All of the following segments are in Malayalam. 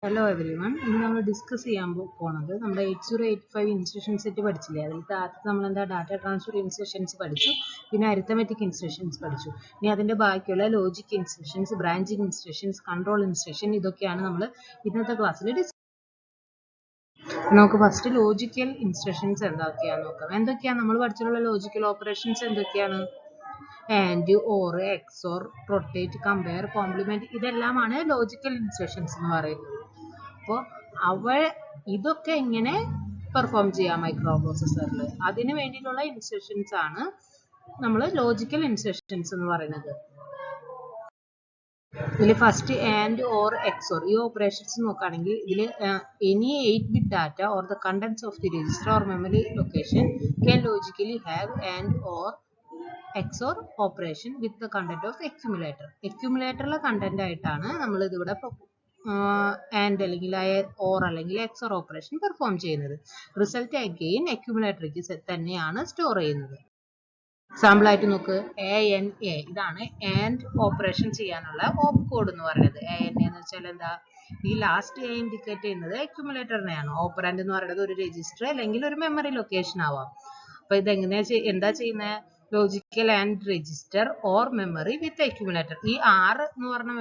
Hello every one. ഇന്ന് നമ്മൾ ഡിസ്കസ് ചെയ്യാൻ പോണത് നമ്മുടെ 8085 ഇൻസ്ട്രക്ഷൻ സെറ്റ് പഠിച്ചില്ലേ, അതിലത്തെ ആദ്യത്തെ നമ്മൾ ഡാറ്റ ട്രാൻസ്ഫർ ഇൻസ്ട്രക്ഷൻസ് പഠിച്ചു, പിന്നെ അരിത്തമെറ്റിക് ഇൻസ്ട്രക്ഷൻസ് പഠിച്ചു. ഇനി അതിന്റെ ബാക്കിയുള്ള logic instructions, branching instructions, control instruction, ഇതൊക്കെയാണ് നമ്മൾ ഇന്നത്തെ ക്ലാസ്സിൽ നമുക്ക് ഫസ്റ്റ് ലോജിക്കൽ ഇൻസ്ട്രക്ഷൻസ് എന്തൊക്കെയാന്ന് നോക്കാം. എന്തൊക്കെയാണ് നമ്മൾ പഠിച്ചിട്ടുള്ള ലോജിക്കൽ ഓപ്പറേഷൻസ്? എന്തൊക്കെയാണ്? And, or, XOR, rotate, compare, complement, ഇതെല്ലാമാണ് ലോജിക്കൽ ഇൻസ്ട്രക്ഷൻസ് എന്ന് പറയുന്നത്. അപ്പോൾ ഇതൊക്കെ എങ്ങനെ പെർഫോം ചെയ്യാം മൈക്രോ പ്രോസസ്സറിൽ, അതിന് വേണ്ടിയിട്ടുള്ള ഇൻസ്ട്രക്ഷൻസ് ആണ് നമ്മൾ ലോജിക്കൽ ഇൻസ്ട്രക്ഷൻസ് എന്ന് പറയുന്നത്. ഇതിൽ ഫസ്റ്റ് ആൻഡ്, ഓർ, എക്സോർ, ഈ ഓപ്പറേഷൻസ് നോക്കുകയാണെങ്കിൽ ഇതിൽ any 8-bit data or the contents of the register or memory location can logically have and, or, XOR operation with the content of accumulator. അക്യുമുലേറ്ററിലെ കണ്ടന്റ് ആയിട്ടാണ് നമ്മൾ ഇതിവിടെ ആൻഡ് അല്ലെങ്കിൽ ഓർ അല്ലെങ്കിൽ എക്സോർ ഓപ്പറേഷൻ പെർഫോം ചെയ്യുന്നത്. റിസൾട്ട് അഗെയിൻ അക്യുമുലേറ്ററിലേക്ക് തന്നെയാണ് സ്റ്റോർ ചെയ്യുന്നത്. എക്സാമ്പിൾ ആയിട്ട് നോക്ക്, ANA, ഇതാണ് ആൻഡ് ഓപ്പറേഷൻ ചെയ്യാനുള്ള ഓപ്പ് കോഡ് എന്ന് പറയുന്നത്. ANA എന്ന് വെച്ചാൽ എന്താ? ഈ ലാസ്റ്റ് A ഇൻഡിക്കേറ്റ് ചെയ്യുന്നത് അക്യുമുലേറ്ററിനെയാണ്. ഓപ്പറന്റ് എന്ന് പറയുന്നത് ഒരു രജിസ്റ്റർ അല്ലെങ്കിൽ ഒരു മെമ്മറി ലൊക്കേഷൻ ആവാം. അപ്പൊ ഇതെങ്ങനെയാ എന്താ ചെയ്യുന്നത്? Logical and register or memory with accumulator. ഈ R എന്ന് പറഞ്ഞ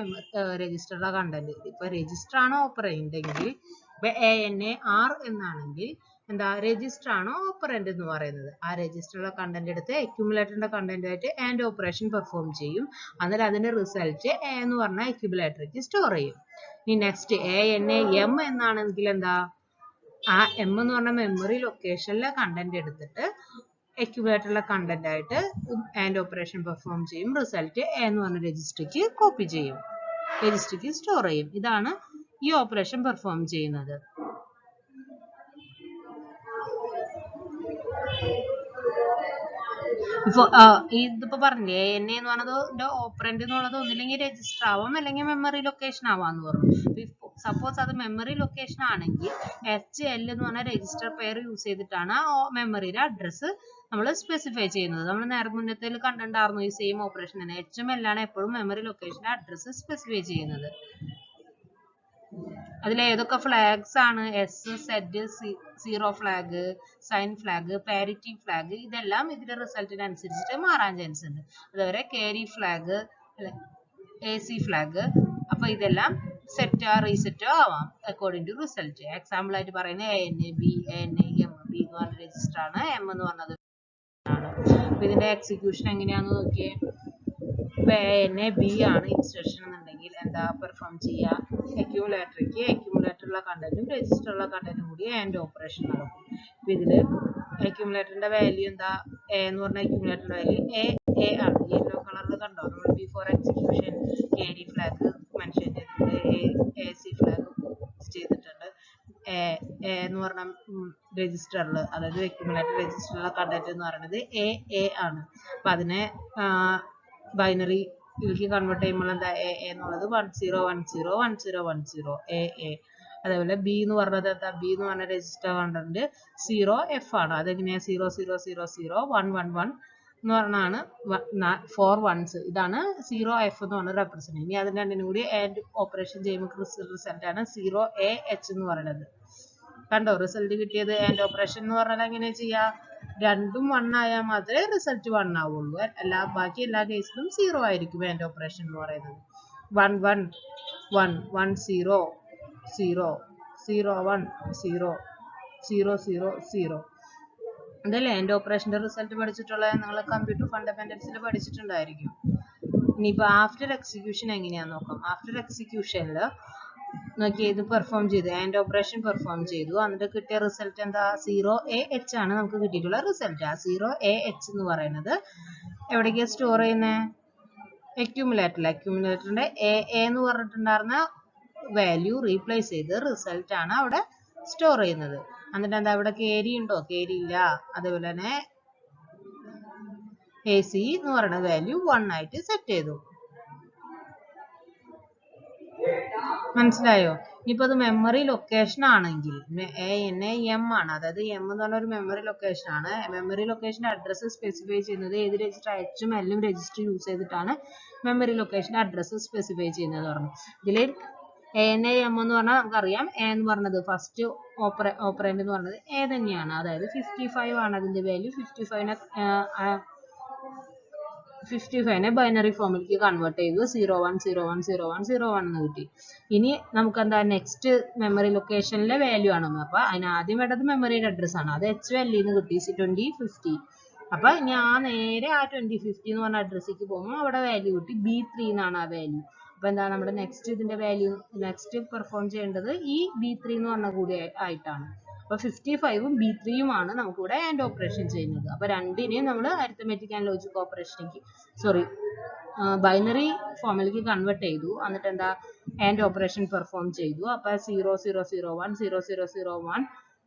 രജിസ്റ്ററുടെ കണ്ടന്റ്, ഇപ്പൊ രജിസ്റ്റർ ആണ് ഓപ്പറന്റ് എങ്കിൽ, ഇപ്പൊ ANA R എന്നാണെങ്കിൽ എന്താ, രജിസ്റ്റർ ആണോ ഓപ്പറന്റ് എന്ന് പറയുന്നത്. ആ രജിസ്റ്ററിലെ കണ്ടന്റ് എടുത്ത് അക്യുമുലേറ്ററിന്റെ കണ്ടന്റ് ആയിട്ട് ആൻഡ് ഓപ്പറേഷൻ പെർഫോം ചെയ്യും. അന്നേരം അതിന്റെ റിസൾട്ട് A എന്ന് പറഞ്ഞ അക്യുമുലേറ്ററിലേക്ക് സ്റ്റോർ ചെയ്യും. ഇനി നെക്സ്റ്റ് ANA M എന്നാണെങ്കിൽ എന്താ, ആ M എന്ന് പറഞ്ഞ മെമ്മറി ലൊക്കേഷനിലെ കണ്ടന്റ് എടുത്തിട്ട് അക്യുമുലേറ്ററിലെ കണ്ടന്റ് ആയിട്ട് ആൻഡ് ഓപ്പറേഷൻ പെർഫോം ചെയ്യും. റിസൾട്ട് A എന്ന് പറഞ്ഞ രജിസ്റ്ററിക്ക് കോപ്പി ചെയ്യും, രജിസ്റ്ററിക്ക് സ്റ്റോർ ചെയ്യും. ഇതാണ് ഈ ഓപ്പറേഷൻ പെർഫോം ചെയ്യുന്നത്. ഇതിപ്പോ പറഞ്ഞില്ലേ, ANA എന്ന് പറഞ്ഞത് ഓപ്പറന്റ് എന്നുള്ളത് ഒന്നില്ലെങ്കിൽ രജിസ്റ്റർ ആവാം അല്ലെങ്കിൽ മെമ്മറി ലൊക്കേഷൻ ആവാന്ന് പറഞ്ഞു. സപ്പോസ് അത് മെമ്മറി ലൊക്കേഷൻ ആണെങ്കിൽ HL എന്ന് പറഞ്ഞ രജിസ്റ്റർ പെയർ യൂസ് ചെയ്തിട്ടാണ് ആ മെമ്മറിയുടെ അഡ്രസ്സ് നമ്മൾ സ്പെസിഫൈ ചെയ്യുന്നത്. നമ്മൾ നേരെ മുന്നത്തേൽ കണ്ടിട്ടുണ്ടായിരുന്നു ഈ സെയിം ഓപ്പറേഷൻ തന്നെ. HML ആണ് എപ്പോഴും മെമ്മറി ലൊക്കേഷന്റെ അഡ്രസ്സ് സ്പെസിഫൈ ചെയ്യുന്നത്. അതിൽ ഏതൊക്കെ ഫ്ലാഗ്സ് ആണ്? S, Z, zero flag, sign flag, parity flag, ഇതെല്ലാം ഇതിന്റെ റിസൾട്ടിനനുസരിച്ചിട്ട് മാറാൻ ചാൻസ് ഉണ്ട്. അതുപോലെ ക്യാരി ഫ്ലാഗ്, AC ഫ്ലാഗ്, അപ്പൊ ഇതെല്ലാം സെറ്റോ റീസെറ്റോ ആവാം അക്കോർഡിംഗ് ടു റിസൾട്ട്. എക്സാമ്പിൾ ആയിട്ട് പറയുന്നത് ANA B, ANA M. B എന്ന് പറഞ്ഞ രജിസ്റ്റർ ആണ്, M എന്ന് പറഞ്ഞത് ആണ്. അപ്പൊ ഇതിന്റെ എക്സിക്യൂഷൻ എങ്ങനെയാന്ന് നോക്കിയേ. ഇപ്പൊ ANA B ആണ് ഇൻസ്ട്രക്ഷൻ എന്നുണ്ടെങ്കിൽ എന്താ പെർഫോം ചെയ്യുക? അക്യുമുലേറ്ററിലുള്ള കണ്ടന്റും രജിസ്റ്ററിലുള്ള കണ്ടന്റും കൂടി ആൻഡ് ഓപ്പറേഷൻ നടക്കും. അപ്പൊ ഇതില് അക്യുമുലേറ്ററിന്റെ വാല്യൂ എന്താ? A എന്ന് പറഞ്ഞ അക്യുമുലേറ്ററിന്റെ വാല്യൂ A ആണ്. യെല്ലോ കളറിൽ കണ്ടോ? നമ്മൾ before execution carry flag mention ചെയ്തിട്ടുണ്ട്, AC ഫ്ലാഗ് ചെയ്തിട്ടുണ്ട്. A എന്ന് പറഞ്ഞ രജിസ്റ്ററിൽ, അതായത് അക്യുമുലേറ്റർ രജിസ്റ്ററിലുള്ള കണ്ടന്റ് എന്ന് പറയുന്നത് A ആണ്. അപ്പൊ അതിനെ ബൈനറി ഇതിലേക്ക് കൺവേർട്ട് ചെയ്യുമ്പോൾ എന്താ, A എന്നുള്ളത് 10101010 AA. അതേപോലെ B എന്ന് പറഞ്ഞത് എന്താ? B എന്ന് പറഞ്ഞ രജിസ്റ്റർ കണ്ടന്റ് 0F ആണ്. അതെങ്ങനെയാ? 00001111 എന്ന് പറഞ്ഞാണ് 4 ones. ഇതാണ് 0F എന്ന് പറഞ്ഞ റെപ്രസെന്റ്. ഇനി അതിന് രണ്ടിനും കൂടി ആൻഡ് ഓപ്പറേഷൻ ചെയ്യുമ്പോൾ റിസൾട്ട് ആണ് 0AH എന്ന് പറയുന്നത്. കണ്ടോ റിസൾട്ട് കിട്ടിയത്? ആൻഡ് ഓപ്പറേഷൻ എന്ന് പറഞ്ഞാൽ എങ്ങനെ ചെയ്യാ? രണ്ടും 1 ആയാൽ മാത്രമേ റിസൾട്ട് 1 ആവുള്ളൂ. ബാക്കി എല്ലാ കേസിലും 0 ആയിരിക്കും ആൻഡ് ഓപ്പറേഷൻ എന്ന് പറയുന്നത്. 1 1 1 1 0 0 0 1 0 0 0 0. അതല്ലേ ആൻഡ് ഓപ്പറേഷന്റെ റിസൾട്ട് പഠിച്ചിട്ടുള്ളത്? നിങ്ങൾ കമ്പ്യൂട്ടർ ഫണ്ടമെന്റൽസിൽ പഠിച്ചിട്ടുണ്ടായിരിക്കും. ഇനിയിപ്പോ ആഫ്റ്റർ എക്സിക്യൂഷൻ എങ്ങനെയാന്ന് നോക്കാം. ആഫ്റ്റർ എക്സിക്യൂഷനിൽ നോക്കി ഇത് പെർഫോം ചെയ്തു, ആൻഡ് ഓപ്പറേഷൻ പെർഫോം ചെയ്തു. എന്നിട്ട് കിട്ടിയ റിസൾട്ട് എന്താ? 0AH ആണ് നമുക്ക് കിട്ടിയിട്ടുള്ള റിസൾട്ട്. ആ 0AH എന്ന് പറയുന്നത് എവിടേക്കാ സ്റ്റോർ ചെയ്യുന്നത്? അക്യുമുലേറ്ററിൽ. അക്യുമുലേറ്ററിന്റെ AA എന്ന് പറഞ്ഞിട്ടുണ്ടായിരുന്ന വാല്യൂ റീപ്ലേസ് ചെയ്ത് റിസൾട്ട് ആണ് അവിടെ സ്റ്റോർ ചെയ്യുന്നത്. എന്നിട്ട് എന്താ ഇവിടെ ക്യാരി ഉണ്ടോ? ക്യാരി ഇല്ല. അതേപോലെ തന്നെ AC എന്ന് പറയുന്ന വാല്യൂ 1 ആയിട്ട് സെറ്റ് ചെയ്തു. മനസ്സിലായോ? ഇനിയിപ്പോ അത് മെമ്മറി ലൊക്കേഷൻ ആണെങ്കിൽ ANA M ആണ്. അതായത് M എന്ന് പറഞ്ഞ ഒരു മെമ്മറി ലൊക്കേഷൻ ആണ്. മെമ്മറി ലൊക്കേഷന്റെ അഡ്രസ്സ് സ്പെസിഫൈ ചെയ്യുന്നത് ഏത് രജിസ്റ്റർ? H ഉം L ഉം രജിസ്റ്റർ യൂസ് ചെയ്തിട്ടാണ് മെമ്മറി ലൊക്കേഷന്റെ അഡ്രസ്സ് സ്പെസിഫൈ ചെയ്യുന്നത് പറഞ്ഞു. ഇതിൽ എൻ എ എം എന്ന് പറഞ്ഞാൽ നമുക്കറിയാം എ എന്ന് പറഞ്ഞത് ഫസ്റ്റ് ഓപ്പറൻഡ് എന്ന് പറഞ്ഞത് എ തന്നെയാണ്. അതായത് 55 ആണ് അതിന്റെ വാല്യൂ. 55നെ ബൈനറി ഫോമിലേക്ക് കൺവേർട്ട് ചെയ്തു 01010101 എന്ന് കിട്ടി. ഇനി നമുക്ക് എന്താ നെക്സ്റ്റ് മെമ്മറി ലൊക്കേഷനിലെ വാല്യൂ ആണ്. അപ്പൊ അതിന് ആദ്യം വേണ്ടത് മെമ്മറിയുടെ അഡ്രസ് ആണ്. അത് HVL എന്ന് കിട്ടി 2050. അപ്പൊ ഞാൻ നേരെ ആ 2050 എന്ന് പറഞ്ഞ അഡ്രസ്സിലേക്ക് പോകുമ്പോൾ അവിടെ വാല്യൂ കിട്ടി B3 എന്നാണ് ആ വാല്യൂ. അപ്പൊ എന്താ നമ്മുടെ നെക്സ്റ്റ് ഇതിന്റെ വാല്യൂ നെക്സ്റ്റ് പെർഫോം ചെയ്യേണ്ടത് ഈ B3 എന്ന് പറഞ്ഞ കൂടി ആയിട്ടാണ്. അപ്പൊ 55ഉം B3യും ആണ് നമുക്കിവിടെ ആൻഡ് ഓപ്പറേഷൻ ചെയ്യുന്നത്. അപ്പൊ രണ്ടിനെയും നമ്മൾ അരിത്തമെറ്റിക് ആൻഡ് ലോജിക് ഓപ്പറേഷനിലേക്ക് ബൈനറി ഫോമിലേക്ക് കൺവേർട്ട് ചെയ്തു. എന്നിട്ട് എന്താ ആൻഡ് ഓപ്പറേഷൻ പെർഫോം ചെയ്തു. അപ്പൊ 0001 0001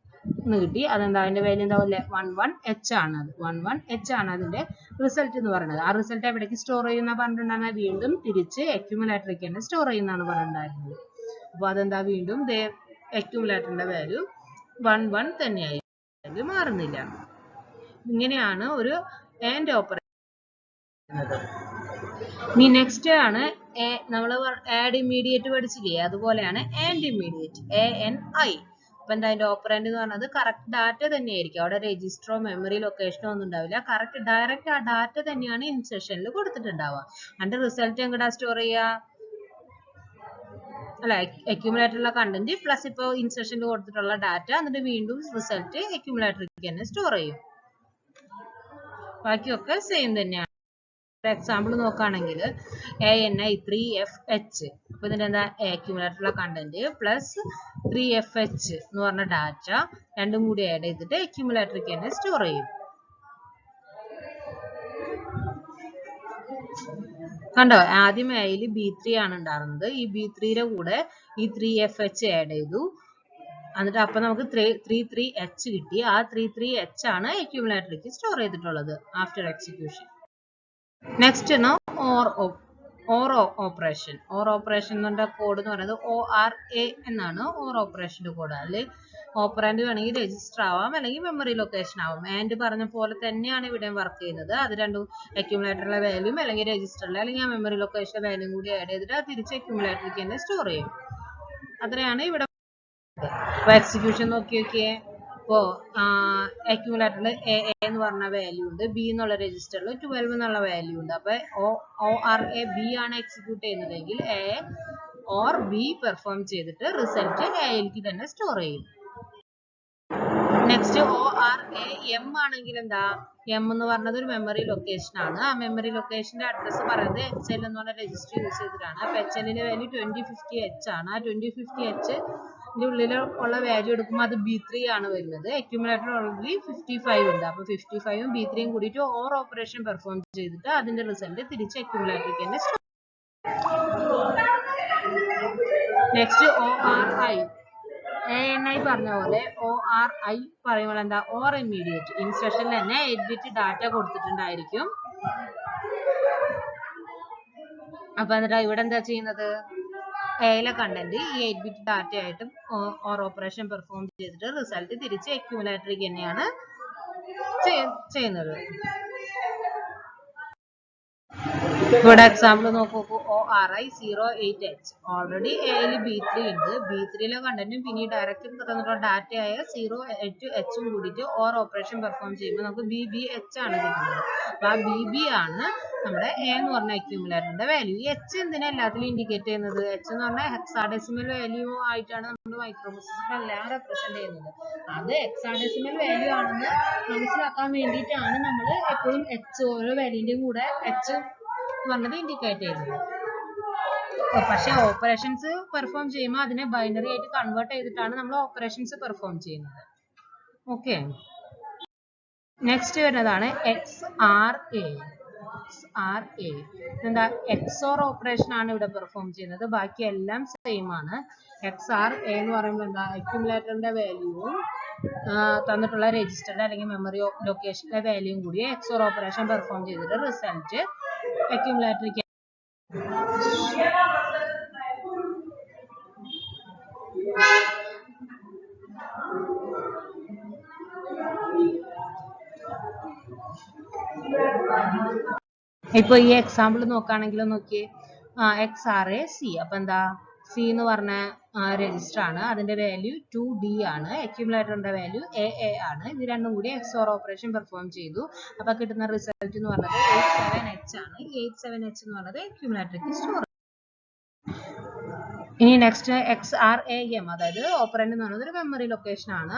എന്ന് കിട്ടി. അതെന്താ അതിന്റെ വാല്യൂ എന്താവില്ലേ 11H ആണ്. അത് 11H ആണ് അതിന്റെ റിസൾട്ട് എന്ന് പറയുന്നത്. ആ റിസൾട്ട് എവിടേക്ക് സ്റ്റോർ ചെയ്യുന്ന പറഞ്ഞിട്ടുണ്ടായിരുന്നത് വീണ്ടും തിരിച്ച് അക്യുമുലേറ്ററിലേക്ക് തന്നെ സ്റ്റോർ ചെയ്യുന്നതാണ് പറഞ്ഞിട്ടുണ്ടായിരുന്നത്. അപ്പൊ അതെന്താ വീണ്ടും അക്യുമുലേറ്ററിന്റെ വാല്യൂ 11 തന്നെയായി, വാല്യൂ മാറുന്നില്ല. ഇങ്ങനെയാണ് ഒരു ആൻഡ് ഓപ്പറേഷൻ. ഇനി നെക്സ്റ്റ് ആണ് നമ്മൾ ആഡ് ഇമ്മീഡിയറ്റ് പഠിച്ചില്ലേ, അതുപോലെയാണ് ആൻഡ് ഇമ്മീഡിയറ്റ് ANI. അപ്പൊ എന്താ അതിന്റെ ഓപ്പറൻഡ് എന്ന് പറഞ്ഞത് കറക്റ്റ് ഡാറ്റ തന്നെയായിരിക്കും. അവിടെ രജിസ്റ്ററോ മെമ്മറി ലൊക്കേഷനോ ഒന്നും ഉണ്ടാവില്ല. കറക്റ്റ് ഡയറക്റ്റ് ആ ഡാറ്റ തന്നെയാണ് ഇൻസെഷനിൽ കൊടുത്തിട്ടുണ്ടാവുക. അതിന്റെ റിസൾട്ട് എങ്ങടാ സ്റ്റോർ ചെയ്യുക അല്ല അക്യുമുലേറ്ററിലുള്ള കണ്ടന്റ് പ്ലസ് ഇപ്പോൾ ഇൻസെഷനിൽ കൊടുത്തിട്ടുള്ള ഡാറ്റ, എന്നിട്ട് വീണ്ടും റിസൾട്ട് അക്യുമുലേറ്ററിലേക്ക് തന്നെ സ്റ്റോർ ചെയ്യും. ബാക്കിയൊക്കെ സെയിം തന്നെയാണ്. എക്സാമ്പിൾ നോക്കുകയാണെങ്കിൽ ANI 3FH. അപ്പൊ ഇതിന്റെ എന്താ അക്യുമുലേറ്ററിലുള്ള കണ്ടന്റ് പ്ലസ് 3FH എന്ന് പറഞ്ഞ ഡാറ്റ രണ്ടും കൂടി ആഡ് ചെയ്തിട്ട് അക്യുമുലേറ്ററിലേക്ക് തന്നെ സ്റ്റോർ ചെയ്യും. കണ്ടോ, ആദ്യം Aയിൽ B3 ആണ് ഉണ്ടായിരുന്നത്. ഈ B3യുടെ കൂടെ ഈ 3FH ആഡ് ചെയ്തു. എന്നിട്ട് അപ്പൊ നമുക്ക് 33H കിട്ടി. ആ 33H ആണ് അക്യുമുലേറ്ററിലേക്ക് സ്റ്റോർ ചെയ്തിട്ടുള്ളത് after execution. Next or operation. Or ഓപ്പറേഷൻ്റെ കോഡ് എന്ന് പറയുന്നത് ORA എന്നാണ് ഓർ ഓപ്പറേഷൻ്റെ കോഡ്. അതിൽ ഓപ്പറാൻഡ് വേണമെങ്കിൽ രജിസ്റ്റർ ആവാം അല്ലെങ്കിൽ മെമ്മറി ലൊക്കേഷൻ ആവാം. ആൻഡ് പറഞ്ഞ പോലെ തന്നെയാണ് ഇവിടെ വർക്ക് ചെയ്യുന്നത്. അത് രണ്ടും അക്യുമുലേറ്ററിലെ വാല്യൂം അല്ലെങ്കിൽ രജിസ്റ്ററിലെ അല്ലെങ്കിൽ ആ മെമ്മറി ലൊക്കേഷനിലെ വാല്യൂം കൂടി ആഡ് ചെയ്തിട്ട് അത് തിരിച്ച് അക്യുമുലേറ്ററിലേക്ക് തന്നെ സ്റ്റോർ ചെയ്യും. അത്രയാണ് ഇവിടെ. അപ്പോൾ എക്സിക്യൂഷൻ നോക്കിയേ. അപ്പോൾ അക്യുമുലേറ്ററിൽ A എന്ന് പറഞ്ഞ വാല്യൂ ഉണ്ട്, B എന്നുള്ള രജിസ്റ്ററിൽ 12 എന്നുള്ള വാല്യൂ ഉണ്ട്. അപ്പോൾ ORA B ആണ് എക്സിക്യൂട്ട് ചെയ്യുന്നതെങ്കിൽ A or B പെർഫോം ചെയ്തിട്ട് റിസൾട്ട് Aയിലേക്ക് തന്നെ സ്റ്റോർ ചെയ്യും. നെക്സ്റ്റ് ORA M ആണെങ്കിൽ എന്താ, M എന്ന് പറഞ്ഞത് ഒരു മെമ്മറി ലൊക്കേഷൻ ആണ്. ആ മെമ്മറി ലൊക്കേഷന്റെ അഡ്രസ്സ് പറയുന്നത് HL എന്ന് പറഞ്ഞ രജിസ്റ്റർ യൂസ് ചെയ്തിട്ടാണ്. അപ്പൊ HLന്റെ വാല്യൂ 2050H ആണ്. ആ 2050H ഉള്ളിൽ ഉള്ള വാല്യൂ എടുക്കുമ്പോൾ അത് B3 ആണ് വരുന്നത്. അക്യുമുലേറ്റർ ഓൾറെഡി 55 ഉണ്ട്. അപ്പൊ 55ഉം B3യും കൂടിയിട്ട് ഓർ ഓപ്പറേഷൻ പെർഫോം ചെയ്തിട്ട് അതിന്റെ റിസൾട്ട് തിരിച്ച് അക്യുമുലേറ്ററിലേക്ക് തന്നെ. Next ORI. ANI പറഞ്ഞ പോലെ ORI പറയുമ്പോൾ എന്താ, ഓർ ഇമ്മീഡിയറ്റ്. ഇൻസ്ട്രക്ഷനിൽ തന്നെ 8 ബിറ്റ് ഡാറ്റ കൊടുത്തിട്ടുണ്ടായിരിക്കും. അപ്പൊ എന്നിട്ട് ഇവിടെ എന്താ ചെയ്യുന്നത്, Aയിലെ കണ്ടന്റ് ഈ 8 ബിറ്റ് ഡാറ്റ ആയിട്ട് ഓർ ഓപ്പറേഷൻ പെർഫോം ചെയ്തിട്ട് റിസൾട്ട് തിരിച്ച് അക്യുമുലേറ്ററിലേക്ക് തന്നെയാണ് ചെയ്യുന്നത്. ഇവിടെ എക്സാമ്പിൾ നോക്കൂ. ORI 08H. ഓൾറെഡി Aയിൽ B3 ഉണ്ട്. B3യിലെ കണ്ടന്റും പിന്നെ ഡയറക്റ്റ് തന്നിട്ടുള്ള ഡാറ്റയായ 08H കൂടിയിട്ട് ഓർ ഓപ്പറേഷൻ പെർഫോം ചെയ്യുമ്പോൾ നമുക്ക് BBH ആണ് കിട്ടുന്നത്. അപ്പൊ ആ BB ആണ് നമ്മുടെ A എന്ന് പറഞ്ഞ അക്യുമുലേറ്ററിന്റെ വാല്യൂ. H എന്തിനാ എല്ലാത്തിലും ഇൻഡിക്കേറ്റ് ചെയ്യുന്നത്, H എന്ന് പറഞ്ഞാൽ ഹെക്സാഡെസിമൽ വാല്യൂ ആയിട്ടാണ് നമ്മൾ മൈക്രോപ്രൊസസ്സർ എല്ലാം റെപ്രസെന്റ് ചെയ്യുന്നത്. അത് ഹെക്സാഡെസിമൽ വാല്യൂ ആണെന്ന് മനസ്സിലാക്കാൻ വേണ്ടിയിട്ടാണ് നമ്മൾ എപ്പോഴും H ഓരോ വാല്യൂന്റെയും കൂടെ H പറഞ്ഞത് ഇൻഡിക്കേറ്റ് ചെയ്യുന്നത്. പക്ഷെ ഓപ്പറേഷൻസ് പെർഫോം ചെയ്യുമ്പോൾ അതിനെ ബൈനറി ആയിട്ട് കൺവേർട്ട് ചെയ്തിട്ടാണ് നമ്മൾ ഓപ്പറേഷൻസ് പെർഫോം ചെയ്യുന്നത്. ഓക്കെ, നെക്സ്റ്റ് വരുന്നതാണ് XRA. എന്താ, XOR ഓപ്പറേഷൻ ആണ് ഇവിടെ പെർഫോം ചെയ്യുന്നത്. ബാക്കി എല്ലാം സെയിം ആണ്. XRA എന്ന് പറയുമ്പോൾ എന്താ, അക്യുമുലേറ്ററിന്റെ വാല്യൂവും തന്നിട്ടുള്ള രജിസ്റ്ററിന്റെ അല്ലെങ്കിൽ മെമ്മറി ലൊക്കേഷന്റെ വാല്യൂയും കൂടി XOR ഓപ്പറേഷൻ പെർഫോം ചെയ്തിട്ട് റിസൾട്ട് അക്യുമുലേറ്ററിലേക്ക്. ഇപ്പൊ ഈ എക്സാമ്പിൾ നോക്കുകയാണെങ്കിൽ നോക്കിയേ, XRA C. അപ്പൊ എന്താ, C സി എന്ന് പറഞ്ഞ രജിസ്റ്റർ ആണ്. അതിന്റെ വാല്യൂ 2D ആണ്. അക്യുമുലേറ്ററിന്റെ വാല്യൂ AA ആണ്. ഇത് രണ്ടും കൂടി XOR ഓപ്പറേഷൻ പെർഫോം ചെയ്തു. അപ്പൊ കിട്ടുന്ന റിസൾട്ട് എന്ന് പറഞ്ഞത് 87H ആണ്. 87H എന്ന് പറഞ്ഞത് അക്യുമുലേറ്ററിലേക്ക് സ്റ്റോർ. ഇനി നെക്സ്റ്റ് XRAM, അതായത് ഓപ്പറൻഡ് എന്ന് പറയുന്നത് ഒരു മെമ്മറി ലൊക്കേഷൻ ആണ്.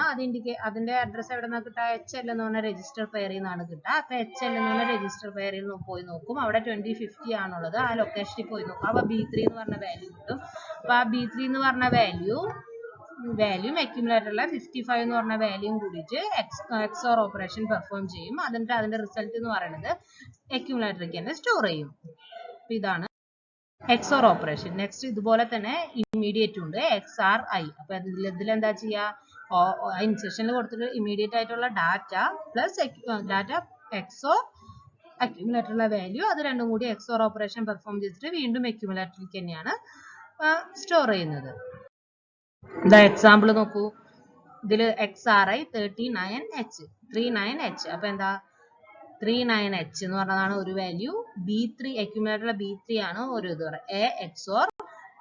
അതിന്റെ അഡ്രസ് എവിടെ നിന്നാണ് കിട്ടുക? HL എന്ന് പറഞ്ഞ രജിസ്റ്റർ പെയറിൽ നിന്നാണ് കിട്ടുക. അപ്പൊ HL എന്ന് പറഞ്ഞ രജിസ്റ്റർ പെയറിൽ പോയി നോക്കും. അവിടെ 2050 ആണുള്ളത്. ആ ലൊക്കേഷനിൽ പോയി നോക്കും. അപ്പൊ B3 എന്ന് പറഞ്ഞ വാല്യൂ കിട്ടും. അപ്പൊ ആ B3 എന്ന് പറഞ്ഞ വാല്യൂം അക്യുമുലേറ്ററിലെ 55 എന്ന് പറഞ്ഞ വാല്യൂം കൂടിയിട്ട് XOR ഓപ്പറേഷൻ പെർഫോം ചെയ്യും. അതിന്റെ റിസൾട്ട് എന്ന് പറയുന്നത് അക്യുമുലേറ്ററിലേക്ക് തന്നെ സ്റ്റോർ ചെയ്യും. അപ്പൊ ഇതാണ് XOR ഓപ്പറേഷൻ. നെക്സ്റ്റ് ഇതുപോലെ തന്നെ ഇമ്മീഡിയറ്റ് ഉണ്ട്, XRI. അപ്പൊ ഇതിലെന്താ ചെയ്യുക? ഇൻസ്ട്രക്ഷനിൽ കൊടുത്തിട്ട് ഇമ്മീഡിയറ്റ് ആയിട്ടുള്ള ഡാറ്റ പ്ലസ് ഡാറ്റ XOR അക്യുമുലേറ്ററിലെ വാല്യൂ, അത് രണ്ടും കൂടി XOR ഓപ്പറേഷൻ പെർഫോം ചെയ്തിട്ട് വീണ്ടും അക്യുമുലേറ്ററിലേക്ക് തന്നെയാണ് സ്റ്റോർ ചെയ്യുന്നത്. ഇതാ എക്സാമ്പിൾ നോക്കൂ. ഇതില് XRI 39H. അപ്പൊ എന്താ 39H എന്ന് പറഞ്ഞതാണ് ഒരു വാല്യൂ. B3 അക്യുമുലേറ്ററിലെ B3 ആണ് ഒരു ഇത് പറയുന്നത്. A XOR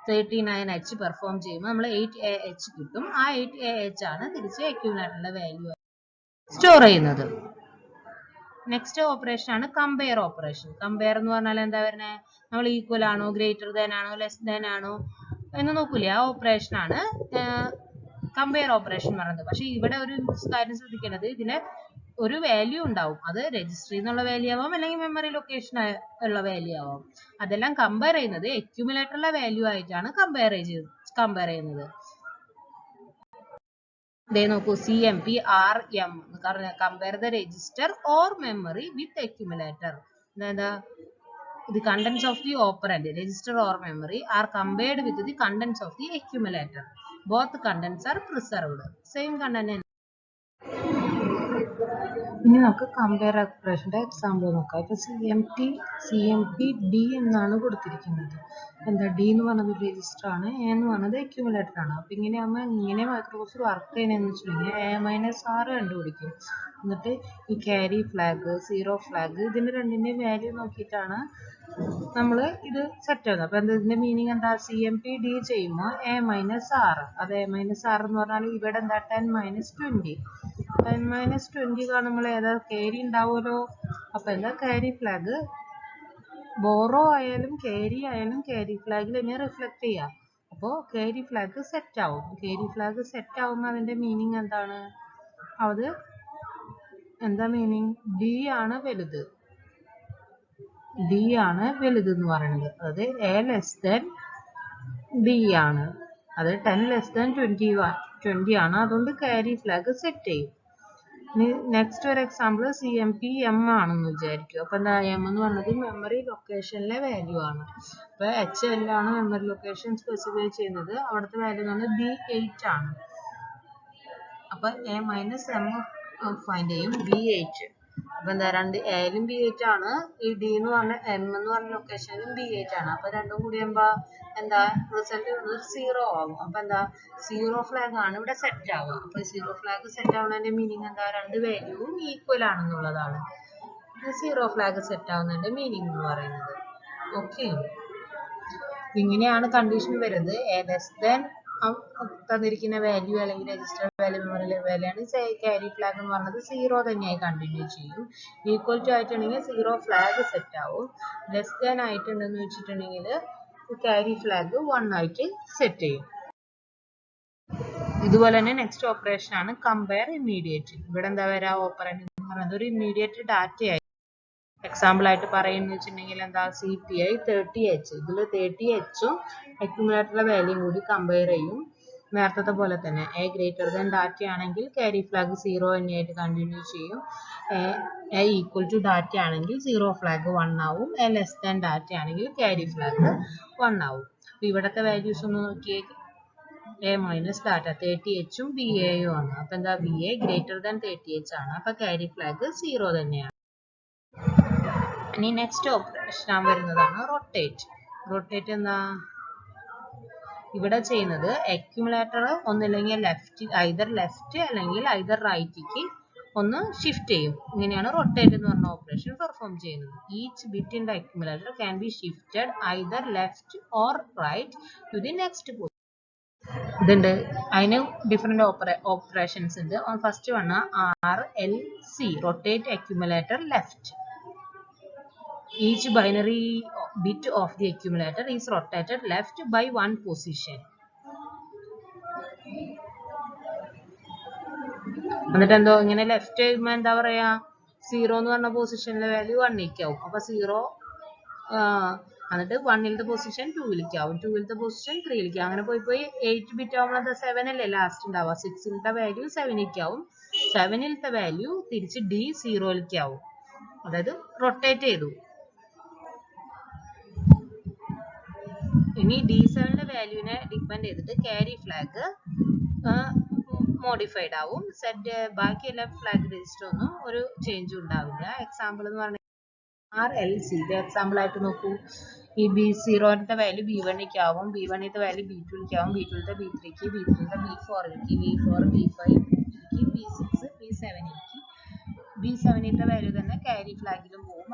39H പെർഫോം ചെയ്യുമ്പോൾ നമ്മൾ 8AH കിട്ടും. ആ 8AH ആണ് തിരിച്ച് അക്യുമുലേറ്ററിലെ വാല്യൂ സ്റ്റോർ ചെയ്യുന്നത്. നെക്സ്റ്റ് ഓപ്പറേഷൻ ആണ് കമ്പയർ ഓപ്പറേഷൻ. കമ്പയർ എന്ന് പറഞ്ഞാൽ എന്താ വരുന്നത്? നമ്മൾ ഈക്വൽ ആണോ, ഗ്രേറ്റർ ദാൻ ആണോ, ലെസ് ദാൻ ആണോ എന്ന് നോക്കൂലേ, ആ ഓപ്പറേഷൻ ആണ് കമ്പയർ ഓപ്പറേഷൻ പറയുന്നത്. പക്ഷെ ഇവിടെ ഒരു കാര്യം ശ്രദ്ധിക്കേണ്ടത്, ഇതിന് ഒരു വാല്യൂ ഉണ്ടാവും. അത് രജിസ്റ്ററിൽ നിന്നുള്ള വാല്യൂ ആവാം, അല്ലെങ്കിൽ മെമ്മറി ലൊക്കേഷൻ ഉള്ള വാല്യൂ ആവാം. അതെല്ലാം കമ്പയർ ചെയ്യുന്നത് അക്യുമുലേറ്ററിലെ വാല്യൂ ആയിട്ടാണ് കമ്പയർ ചെയ്യുന്നത്. ദേ നോക്കൂ, CMP RM compare the register or memory with accumulator. അതായത് the contents of the operand, register or memory, are compared with the contents of the accumulator. Both contents are preserved. Same content. ഇനി നമുക്ക് കമ്പയർ ഓപ്പറേഷന്റെ എക്സാമ്പിൾ നോക്കാം. ഇപ്പൊ CMP D എന്നാണ് കൊടുത്തിരിക്കുന്നത്. എന്താ D എന്ന് പറഞ്ഞത് രജിസ്റ്റർ ആണ്, A എന്ന് പറഞ്ഞത് അക്യുമുലേറ്റർ ആണ്. അപ്പൊ ഇങ്ങനെ മൈക്രോപ്രൊസസർ വർക്ക് ചെയ്യണമെന്ന് വെച്ചിട്ടുണ്ടെങ്കിൽ A-R കണ്ടുപിടിക്കും. എന്നിട്ട് ഈ ക്യാരി ഫ്ലാഗ്, സീറോ ഫ്ലാഗ്, ഇതിന്റെ രണ്ടിന്റെയും വാല്യൂ നോക്കിയിട്ടാണ് നമ്മൾ ഇത് സെറ്റ് ആകുന്നത്. അപ്പൊ ഇതിന്റെ മീനിങ് എന്താ? CMP D ചെയ്യുമ്പോൾ A-R, അത് A-R എന്ന് പറഞ്ഞാൽ ഇവിടെ എന്താ 10-20. 10-20 കാണുമ്പോൾ ഏതാ ക്യാരി ഉണ്ടാവുമല്ലോ. അപ്പൊ എന്താ ക്യാരി ഫ്ലാഗ് ബോറോ ആയാലും ക്യാരി ഫ്ലാഗിൽ തന്നെ റിഫ്ലക്ട് ചെയ്യാം. അപ്പോൾ ക്യാരി ഫ്ലാഗ് സെറ്റ് ആവും. ക്യാരി ഫ്ലാഗ് സെറ്റ് ആവുമ്പോൾ അതിന്റെ മീനിങ് എന്താണ്? അത് എന്താ മീനിങ്? D ആണ് വലുത്. D ആണ് വലുത് എന്ന് പറയുന്നത്. അത് A ലെസ് ദാൻ D ആണ്. അത് 10 ലെസ് ദാൻ 20 ആണ്. അതുകൊണ്ട് ക്യാരി ഫ്ലാഗ് സെറ്റ് ചെയ്യും. നെക്സ്റ്റ് ഒരു എക്സാമ്പിൾ CMP M ആണെന്ന് വിചാരിക്കും. അപ്പൊ എന്താ M എന്ന് പറഞ്ഞത് മെമ്മറി ലൊക്കേഷനിലെ വാല്യൂ ആണ്. അപ്പൊ HL ആണ് മെമ്മറി ലൊക്കേഷൻ സ്പെസിഫൈ ചെയ്യുന്നത്. അവിടുത്തെ വാല്യൂ എന്ന് പറഞ്ഞത് B8 ആണ്. അപ്പൊ A-M ഫൈൻഡ് ചെയ്യും B8. അപ്പൊ എന്താ രണ്ട് Aലും B8 ആണ്, ഈ D എന്ന് പറഞ്ഞ M എന്ന് പറഞ്ഞ ലൊക്കേഷനിലും B8 ആണ്. അപ്പൊ രണ്ടും കൂടി എന്താ റിസൾട്ട് 0 ആവും. അപ്പൊ എന്താ സീറോ ഫ്ലാഗ് ആണ് ഇവിടെ സെറ്റ് ആവുക. അപ്പൊ സീറോ ഫ്ലാഗ് സെറ്റ് ആവുന്നതിന്റെ മീനിങ് എന്താ? രണ്ട് വാല്യൂവും ഈക്വൽ ആണെന്നുള്ളതാണ് സീറോ ഫ്ലാഗ് സെറ്റ് ആവുന്നതിന്റെ മീനിങ് എന്ന് പറയുന്നത്. ഓക്കെ, ഇങ്ങനെയാണ് കണ്ടീഷൻ വരുന്നത്. A ലെസ് ദാൻ തന്നിരിക്കുന്ന വാല്യൂ അല്ലെങ്കിൽ രജിസ്റ്റർ വാല്യൂ മെമ്മറി വാല്യൂ ആണ് ക്യാരി ഫ്ലാഗ് എന്ന് പറഞ്ഞത് 0 തന്നെയായി കണ്ടിന്യൂ ചെയ്യും. ഈക്വൽ ടു ആയിട്ടുണ്ടെങ്കിൽ സീറോ ഫ്ലാഗ് സെറ്റ് ആവും. ലെസ് ദാൻ ആയിട്ടുണ്ടെന്ന് വെച്ചിട്ടുണ്ടെങ്കിൽ ക്യാരി ഫ്ലാഗ് 1 ആയിട്ട് സെറ്റ് ചെയ്യും. ഇതുപോലെ തന്നെ നെക്സ്റ്റ് ഓപ്പറേഷൻ ആണ് കമ്പയർ ഇമ്മീഡിയറ്റ്. ഇവിടെ എന്താ വരാ? ഓപ്പറൻഡ് എന്ന് പറയുന്നത് ഒരു ഇമ്മീഡിയറ്റ് ഡാറ്റയായി. എക്സാമ്പിൾ ആയിട്ട് പറയുന്ന വെച്ചിട്ടുണ്ടെങ്കിൽ എന്താ? CPI 30H. ഇതിൽ 30Hഉം അക്യുമുലേറ്ററിലെ വാല്യൂയും കൂടി കമ്പയർ ചെയ്യും. നേരത്തെ പോലെ തന്നെ A ഗ്രേറ്റർ ദാൻ ഡാറ്റ ആണെങ്കിൽ ക്യാരി ഫ്ലാഗ് 0 തന്നെയായിട്ട് കണ്ടിന്യൂ ചെയ്യും. A ഈക്വൽ ടു ഡാറ്റ ആണെങ്കിൽ സീറോ ഫ്ലാഗ് 1 ആവും. A ലെസ് ദാൻ ഡാറ്റ ആണെങ്കിൽ ക്യാരി ഫ്ലാഗ് 1 ആവും. അപ്പൊ ഇവിടത്തെ വാല്യൂസ് ഒന്ന് നോക്കിയേ. A മൈനസ് ഡാറ്റ 30Hഉം BAയും ആണ്. അപ്പൊ എന്താ? BA ഗ്രേറ്റർ ദാൻ 30H ആണ്. അപ്പൊ ക്യാരി ഫ്ലാഗ് 0 തന്നെയാണ്. ഇനി നെക്സ്റ്റ് ഓപ്പറേഷൻ വരുന്നതാണ് റൊട്ടേറ്റ്. റൊട്ടേറ്റ് എന്താ? ഇവിടെ ചെയ്യുന്നത് അക്യുമുലേറ്റർ ഒന്നില്ലെങ്കിൽ ലെഫ്റ്റ് അല്ലെങ്കിൽ ഐദർ റൈറ്റിക്ക് ഒന്ന് ഷിഫ്റ്റ് ചെയ്യും. ഇങ്ങനെയാണ് റൊട്ടേറ്റ് എന്ന് പറഞ്ഞ ഓപ്പറേഷൻ പെർഫോം ചെയ്യുന്നത്. Each bit in the accumulator can be shifted either left or right to the next position. ഇതുണ്ട്, അതിന് ഡിഫറെന്റ് ഓപ്പറേഷൻസ് ഉണ്ട്. First one RLC, rotate accumulator left. Each binary bit of the accumulator is rotated left by one position. എന്നിട്ട് എന്തോ ഇങ്ങനെ ലെഫ്റ്റ് ചെയ്യുമ്പോൾ എന്താ പറയാ, 0 എന്ന് പറഞ്ഞ പൊസിഷനിലെ വാല്യൂ 1 ആവും. അപ്പൊ 0 എന്നിട്ട് 1ത്തെ പൊസിഷൻ 2 ആവും, 2ത്തെ പൊസിഷൻ 3 അങ്ങനെ പോയി 8 ബിറ്റ് ആവുമ്പോൾ 7 അല്ലേ ലാസ്റ്റ് ഉണ്ടാവുക. 6ത്തെ വാല്യൂ 7 ആവും, 7ത്തെ വാല്യൂ തിരിച്ച് D0 ആവും. അതായത് റൊട്ടേറ്റ് ചെയ്തു. ഇനി D7ന്റെ വാല്യൂവിനെ ഡിപ്പെൻഡ് ചെയ്തിട്ട് ക്യാരി ഫ്ലാഗ് മോഡിഫൈഡ് ആവും. സെറ്റ് ബാക്കി എല്ലാ ഫ്ലാഗ് രജിസ്റ്റർ ഒന്നും ഒരു ചേഞ്ചും ഉണ്ടാവില്ല. എക്സാമ്പിൾ എന്ന് പറഞ്ഞാൽ RLC എക്സാമ്പിൾ ആയിട്ട് നോക്കൂ. ഈ B0ന്റെ വാല്യൂ B1 ആവും, B1ത്തെ വാല്യൂ B2 ആവും, B2ത്തെ B3, B3ത്തെ B4, B4 B5 B6 B7, B7ത്തെ value തന്നെ ക്യാരി ഫ്ലാഗിലും പോകും.